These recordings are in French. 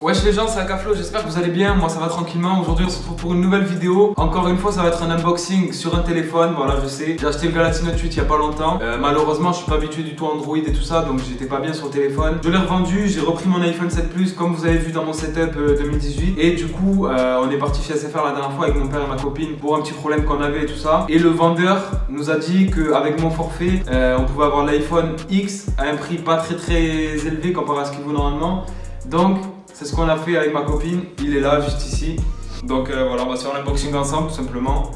Wesh les gens, c'est Akaflo, j'espère que vous allez bien, moi ça va tranquillement. Aujourd'hui on se retrouve pour une nouvelle vidéo. Encore une fois ça va être un unboxing sur un téléphone, voilà je sais. J'ai acheté le Galaxy Note 8 il y a pas longtemps. Malheureusement je suis pas habitué du tout à Android et tout ça, donc j'étais pas bien sur le téléphone. Je l'ai revendu, j'ai repris mon iPhone 7 Plus comme vous avez vu dans mon setup 2018. Et du coup on est parti chez SFR la dernière fois avec mon père et ma copine pour un petit problème qu'on avait et tout ça. Et le vendeur nous a dit qu'avec mon forfait on pouvait avoir l'iPhone X à un prix pas très élevé comparé à ce qu'il vaut normalement. Donc c'est ce qu'on a fait avec ma copine, il est là juste ici. Donc voilà, on va se faire l'unboxing ensemble tout simplement.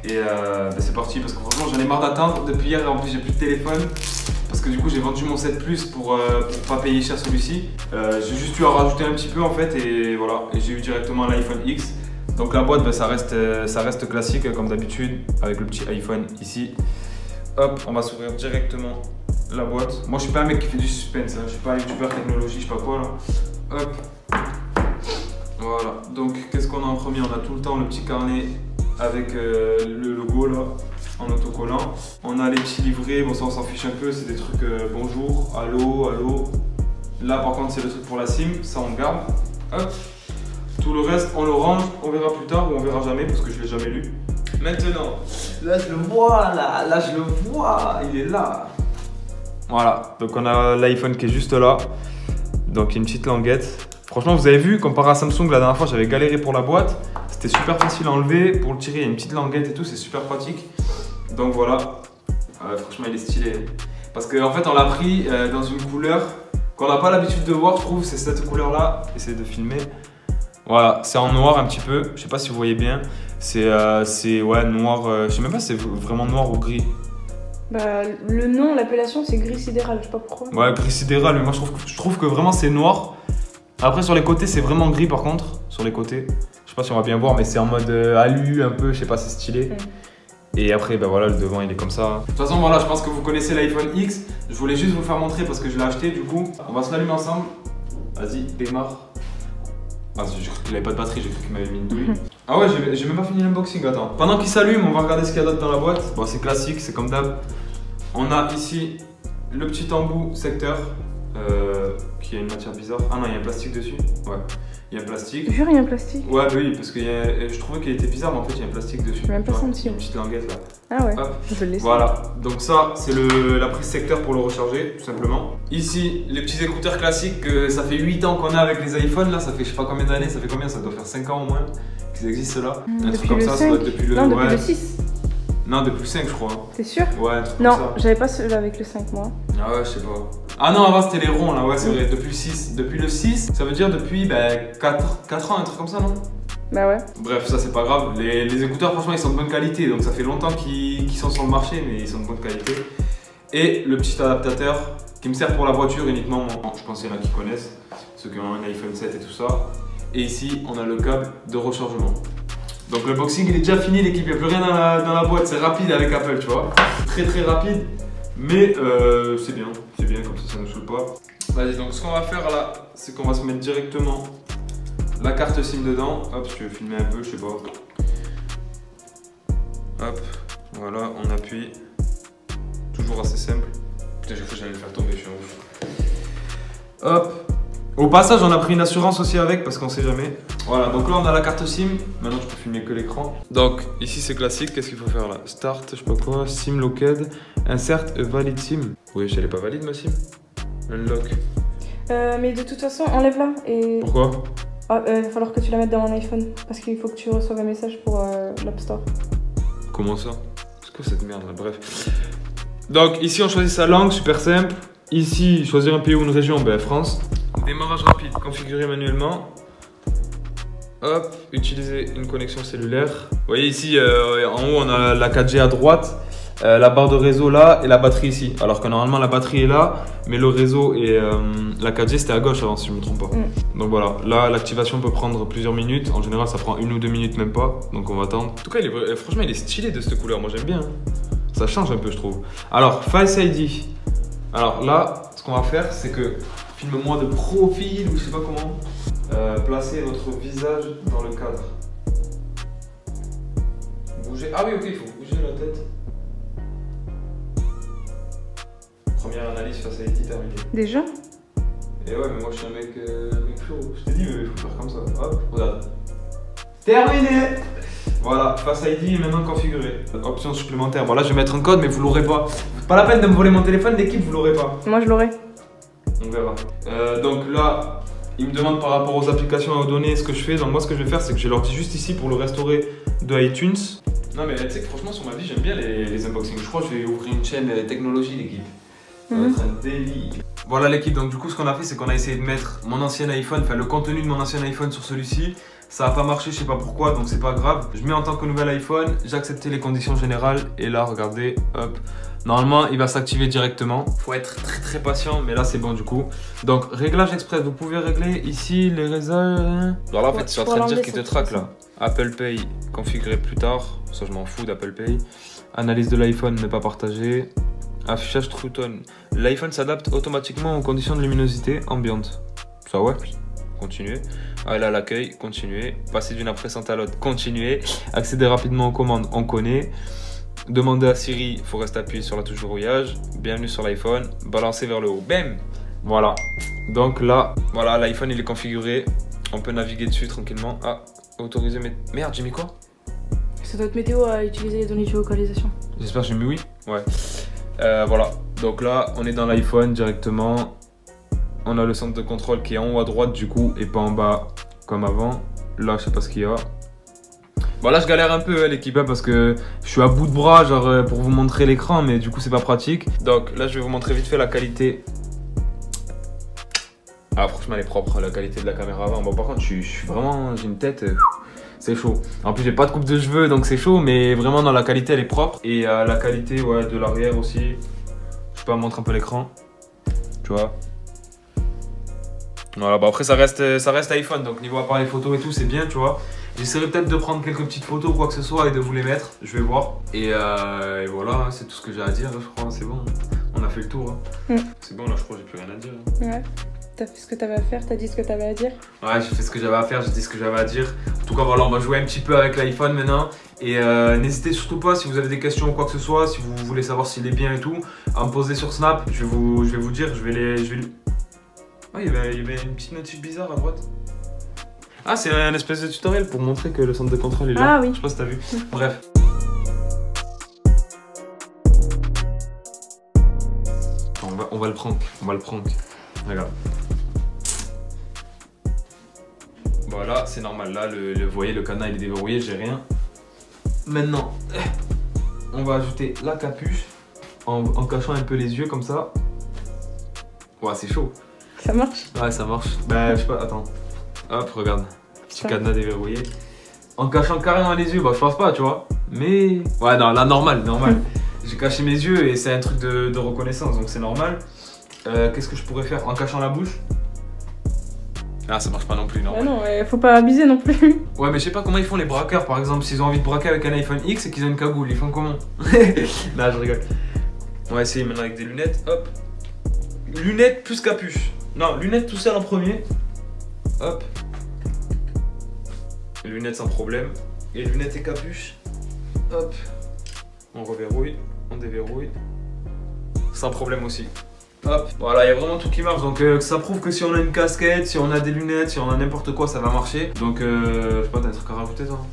Et c'est parti parce que franchement j'en ai marre d'attendre. Depuis hier en plus j'ai plus de téléphone. Parce que du coup j'ai vendu mon 7 Plus pour pas payer cher celui-ci. J'ai juste eu à rajouter un petit peu en fait et voilà. Et j'ai eu directement l'iPhone X. Donc la boîte ça reste classique comme d'habitude avec le petit iPhone ici. Hop, on va s'ouvrir directement la boîte. Moi je suis pas un mec qui fait du suspense, hein. Je suis pas un youtubeur technologie, je sais pas quoi là. Hop. Voilà, donc qu'est-ce qu'on a en premier? On a tout le temps le petit carnet avec le logo là en autocollant. On a les petits livrets, bon ça on s'en fiche un peu, c'est des trucs bonjour, allô, allô. Là par contre c'est le truc pour la SIM, ça on garde. Hop. Tout le reste on le range, on verra plus tard ou on verra jamais parce que je l'ai jamais lu. Maintenant, là je le vois, là je le vois, il est là. Voilà, donc on a l'iPhone qui est juste là. Donc une petite languette. Franchement vous avez vu, comparé à Samsung la dernière fois j'avais galéré pour la boîte. C'était super facile à enlever, pour le tirer il y a une petite languette et tout, c'est super pratique. Donc voilà, franchement il est stylé. Parce qu'en fait on l'a pris dans une couleur qu'on n'a pas l'habitude de voir je trouve, c'est cette couleur là. Essayez de filmer. Voilà, c'est en noir un petit peu, je sais pas si vous voyez bien. C'est ouais noir, je sais même pas si c'est vraiment noir ou gris. Bah, le nom, l'appellation c'est gris sidéral, je sais pas pourquoi. Ouais, gris sidéral, mais moi je trouve que vraiment c'est noir. Après sur les côtés c'est vraiment gris par contre, sur les côtés. Je sais pas si on va bien voir mais c'est en mode alu un peu, je sais pas, c'est stylé. Et après ben voilà, le devant il est comme ça. De toute façon voilà, je pense que vous connaissez l'iPhone X. Je voulais juste vous le faire montrer parce que je l'ai acheté du coup. On va se l'allumer ensemble. Vas-y, démarre. Ah, il avait pas de batterie, j'ai cru qu'il m'avait mis une douille. Ah ouais, j'ai même pas fini l'unboxing, attends. Pendant qu'il s'allume, on va regarder ce qu'il y a d'autre dans la boîte. Bon, c'est classique, c'est comme d'hab. On a ici le petit embout secteur qui a une matière bizarre. Ah non, il y a un plastique dessus. Ouais, il y a un plastique. Jure, il y a un plastique. Ouais, bah oui, parce que je trouvais qu'il était bizarre, mais en fait, il y a un plastique dessus. J'ai même pas senti. Une petite languette là. Ah ouais, hop. je vais le laisser. Voilà, donc ça, c'est la prise secteur pour le recharger, tout simplement. Ici, les petits écouteurs classiques, ça fait 8 ans qu'on a avec les iPhones, là, ça fait je sais pas combien d'années, ça fait combien? Ça doit faire 5 ans au moins qu'ils existent là. Un truc comme ça, ça doit être depuis le... Non, depuis le 6. Non, depuis le 5 je crois. T'es sûr? Ouais, un truc non, comme ça. J'avais pas celui-là avec le 5 moi. Ah ouais, je sais pas. Ah non, avant c'était les ronds là, ouais c'est vrai, depuis le 6. Depuis le 6, ça veut dire depuis 4 ans, un truc comme ça, non? Bah ouais. Bref, ça c'est pas grave. Les écouteurs, franchement, ils sont de bonne qualité. Donc ça fait longtemps qu'ils sont sur le marché, mais ils sont de bonne qualité. Et le petit adaptateur qui me sert pour la voiture uniquement. Je pense qu'il y en a qui connaissent, ceux qui ont un iPhone 7 et tout ça. Et ici, on a le câble de rechargement. Donc le boxing il est déjà fini l'équipe, il n'y a plus rien dans la boîte, c'est rapide avec Apple tu vois. Très rapide, mais c'est bien comme ça ne nous saoule pas. Vas-y, donc ce qu'on va faire là, c'est qu'on va se mettre directement la carte SIM dedans. Hop, si tu veux filmer un peu, je sais pas. Hop, voilà, on appuie. Toujours assez simple. Putain, j'ai cru que j'allais le faire tomber, je suis un ouf. Hop. Au passage, on a pris une assurance aussi avec parce qu'on sait jamais. Voilà, donc là on a la carte SIM. Maintenant je peux filmer que l'écran. Donc ici c'est classique, qu'est-ce qu'il faut faire là? Start, je sais pas quoi, SIM locked, insert a valid SIM. Oui, elle est pas valide ma SIM. Unlock. Mais de toute façon, enlève-la et... Pourquoi? Ah, il va falloir que tu la mettes dans mon iPhone parce qu'il faut que tu reçoives un message pour l'App Store. Comment ça? C'est quoi cette merde là? Bref. Donc ici on choisit sa langue, super simple. Ici, choisir un pays ou une région, ben France. Démarrage rapide, configurer manuellement. Hop, utiliser une connexion cellulaire. Vous voyez ici, en haut, on a la 4G à droite, la barre de réseau là et la batterie ici. Alors que normalement, la batterie est là, mais le réseau et la 4G c'était à gauche avant, si je ne me trompe pas. Donc voilà, là, l'activation peut prendre plusieurs minutes. En général, ça prend 1 ou 2 minutes, même pas. Donc on va attendre. En tout cas, franchement, il est stylé de cette couleur. Moi, j'aime bien. Ça change un peu, je trouve. Alors, Face ID. Alors là, ce qu'on va faire, c'est que filme-moi de profil ou je sais pas comment. Placez votre visage dans le cadre. Bougez. Ah oui, ok, il faut bouger la tête. Première analyse face à ID terminée. Déjà? Et ouais, mais moi je suis un mec chaud. Je t'ai dit, mais il faut faire comme ça. Hop, regarde. Terminé. Voilà, Face ID est maintenant configuré. Option supplémentaire. Bon, là je vais mettre un code, mais vous l'aurez pas. Pas la peine de me voler mon téléphone, l'équipe, vous l'aurez pas. Moi je l'aurai. On verra. Donc là, il me demande par rapport aux applications et aux données ce que je fais. Donc moi, ce que je vais faire, c'est que je leur dis juste ici pour le restaurer de iTunes. Non, mais tu sais que franchement, sur ma vie, j'aime bien les unboxings. Je crois que je vais ouvrir une chaîne technologie, l'équipe. Ça va être un délire. Voilà l'équipe, donc du coup ce qu'on a fait c'est qu'on a essayé de mettre mon ancien iPhone, enfin le contenu de mon ancien iPhone sur celui-ci. Ça a pas marché, je sais pas pourquoi, donc c'est pas grave. Je mets en tant que nouvel iPhone, j'ai accepté les conditions générales et là regardez, hop. Normalement il va s'activer directement. Faut être très patient, mais là c'est bon du coup. Donc réglage express, vous pouvez régler ici les réseaux. Voilà en fait c'est en train de dire qu'il te traque là. Apple Pay configuré plus tard, ça je m'en fous d'Apple Pay. Analyse de l'iPhone ne pas partagée. Affichage True Tone. L'iPhone s'adapte automatiquement aux conditions de luminosité ambiante. Ça ouais. Continuer. Ah là l'accueil, continuer. Passer d'une impressante à l'autre, continuer. Accéder rapidement aux commandes, on connaît. Demander à Siri, il faut rester appuyé sur la touche de verrouillage. Bienvenue sur l'iPhone. Balancer vers le haut. Bam. Voilà. Donc là, voilà, l'iPhone il est configuré. On peut naviguer dessus tranquillement. Ah, autoriser mes... Merde, j'ai mis quoi? Ça doit être météo à utiliser les données de géolocalisation. J'espère que j'ai mis oui. Ouais. Voilà, donc là on est dans l'iPhone directement. On a le centre de contrôle qui est en haut à droite du coup et pas en bas comme avant. Là je sais pas ce qu'il y a. Bon là je galère un peu l'équipe parce que je suis à bout de bras genre pour vous montrer l'écran, mais du coup c'est pas pratique. Donc là je vais vous montrer vite fait la qualité. Ah franchement elle est propre, la qualité de la caméra avant. Bon par contre je suis vraiment, j'ai une tête... c'est chaud. En plus j'ai pas de coupe de cheveux donc c'est chaud, mais vraiment dans la qualité elle est propre. Et la qualité ouais, de l'arrière aussi. Je peux montrer un peu l'écran. Tu vois. Voilà, bah après ça reste iPhone, donc niveau appareil photo et tout c'est bien tu vois. J'essaierai peut-être de prendre quelques petites photos ou quoi que ce soit et de vous les mettre. Je vais voir. Et voilà, hein, c'est tout ce que j'ai à dire je crois, c'est bon. On a fait le tour. Hein. C'est bon là je crois que j'ai plus rien à dire. Hein. Ouais. T'as fait ce que t'avais à faire, t'as dit ce que t'avais à dire. Ouais, j'ai fait ce que j'avais à faire, j'ai dit ce que j'avais à dire. En tout cas, voilà, on va jouer un petit peu avec l'iPhone maintenant. Et n'hésitez surtout pas, si vous avez des questions ou quoi que ce soit, si vous voulez savoir s'il est bien et tout, à me poser sur Snap. Je vais vous dire, Oh, il y avait une petite notif bizarre à droite. Ah, c'est un espèce de tutoriel pour montrer que le centre de contrôle est là. Ah oui. Je sais pas si t'as vu. Bref. On va le prank. Regarde. Voilà, c'est normal. Là, vous voyez, le cadenas il est déverrouillé, j'ai rien. Maintenant, on va ajouter la capuche en cachant un peu les yeux comme ça. Ouais, c'est chaud. Ça marche? Ouais, ça marche. Bah, je sais pas, attends. Hop, regarde. Petit cadenas déverrouillé. En cachant carrément les yeux, bah, je pense pas, tu vois. Mais. Ouais, non, là, normal. J'ai caché mes yeux et c'est un truc de reconnaissance, donc c'est normal. Qu'est-ce que je pourrais faire en cachant la bouche? Ah, ça marche pas non plus, non. Bah non, faut pas abuser non plus. Ouais, mais je sais pas comment ils font les braqueurs, par exemple, s'ils ont envie de braquer avec un iPhone X et qu'ils ont une cagoule, ils font comment? Non, je rigole. On va essayer maintenant avec des lunettes, hop. Lunettes plus capuche. Non, lunettes tout seul en premier. Hop. Les lunettes sans problème. Et lunettes et capuche. Hop. On reverrouille, on déverrouille. Sans problème aussi. Hop, voilà, il y a vraiment tout qui marche. Donc ça prouve que si on a une casquette, si on a des lunettes, si on a n'importe quoi, ça va marcher. Donc je sais pas, t'as un truc à rajouter toi?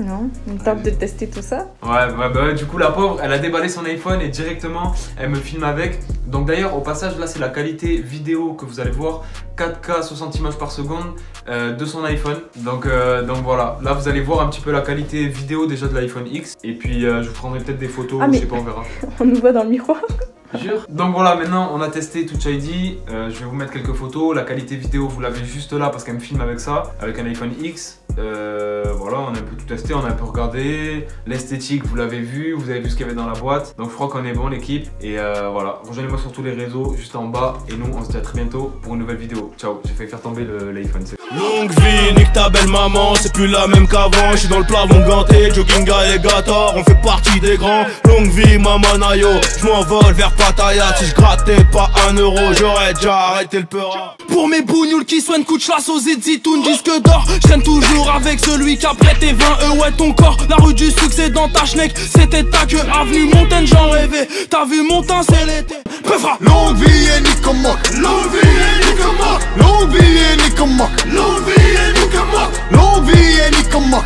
Non, on tente de tester tout ça. Ouais, bah, du coup la pauvre, elle a déballé son iPhone et directement elle me filme avec. Donc d'ailleurs au passage là c'est la qualité vidéo que vous allez voir, 4K 60 images par seconde de son iPhone. Donc voilà, là vous allez voir un petit peu la qualité vidéo déjà de l'iPhone X. Et puis je vous prendrai peut-être des photos, je sais pas, on verra. On nous voit dans le miroir. Jure. Donc voilà, maintenant on a testé Touch ID. Je vais vous mettre quelques photos. La qualité vidéo vous l'avez juste là parce qu'elle me filme avec ça, avec un iPhone X. Voilà, on a un peu tout testé, on a un peu regardé. L'esthétique vous l'avez vu, vous avez vu ce qu'il y avait dans la boîte. Donc je crois qu'on est bon l'équipe. Et voilà, rejoignez-moi sur tous les réseaux juste en bas. Et nous on se dit à très bientôt pour une nouvelle vidéo. Ciao, j'ai failli faire tomber l'iPhone. Longue vie, nique ta belle maman, c'est plus la même qu'avant. Je suis dans le plafond ganté, jogging alligator, on fait partie des grands. Longue vie, maman nayo, je m'envole vers Pattaya. Si je grattais pas 1 euro, j'aurais déjà arrêté le peur. Pour mes bougnoules qui soignent couche la sauce et zitoun, disque d'or, je traîne toujours dors avec celui qui a prêté 20 ouais ton corps, la rue du succès dans ta schneck. C'était ta queue, avenue Montaigne, j'en rêvais. T'as vu mon teint, c'est l'été. Peufra. Longue vie et Nicomoc. Longue vie et Nicomoc. Longue vie et Nicomoc. Longue vie et Nicomoc. Longue vie et Nicomoc.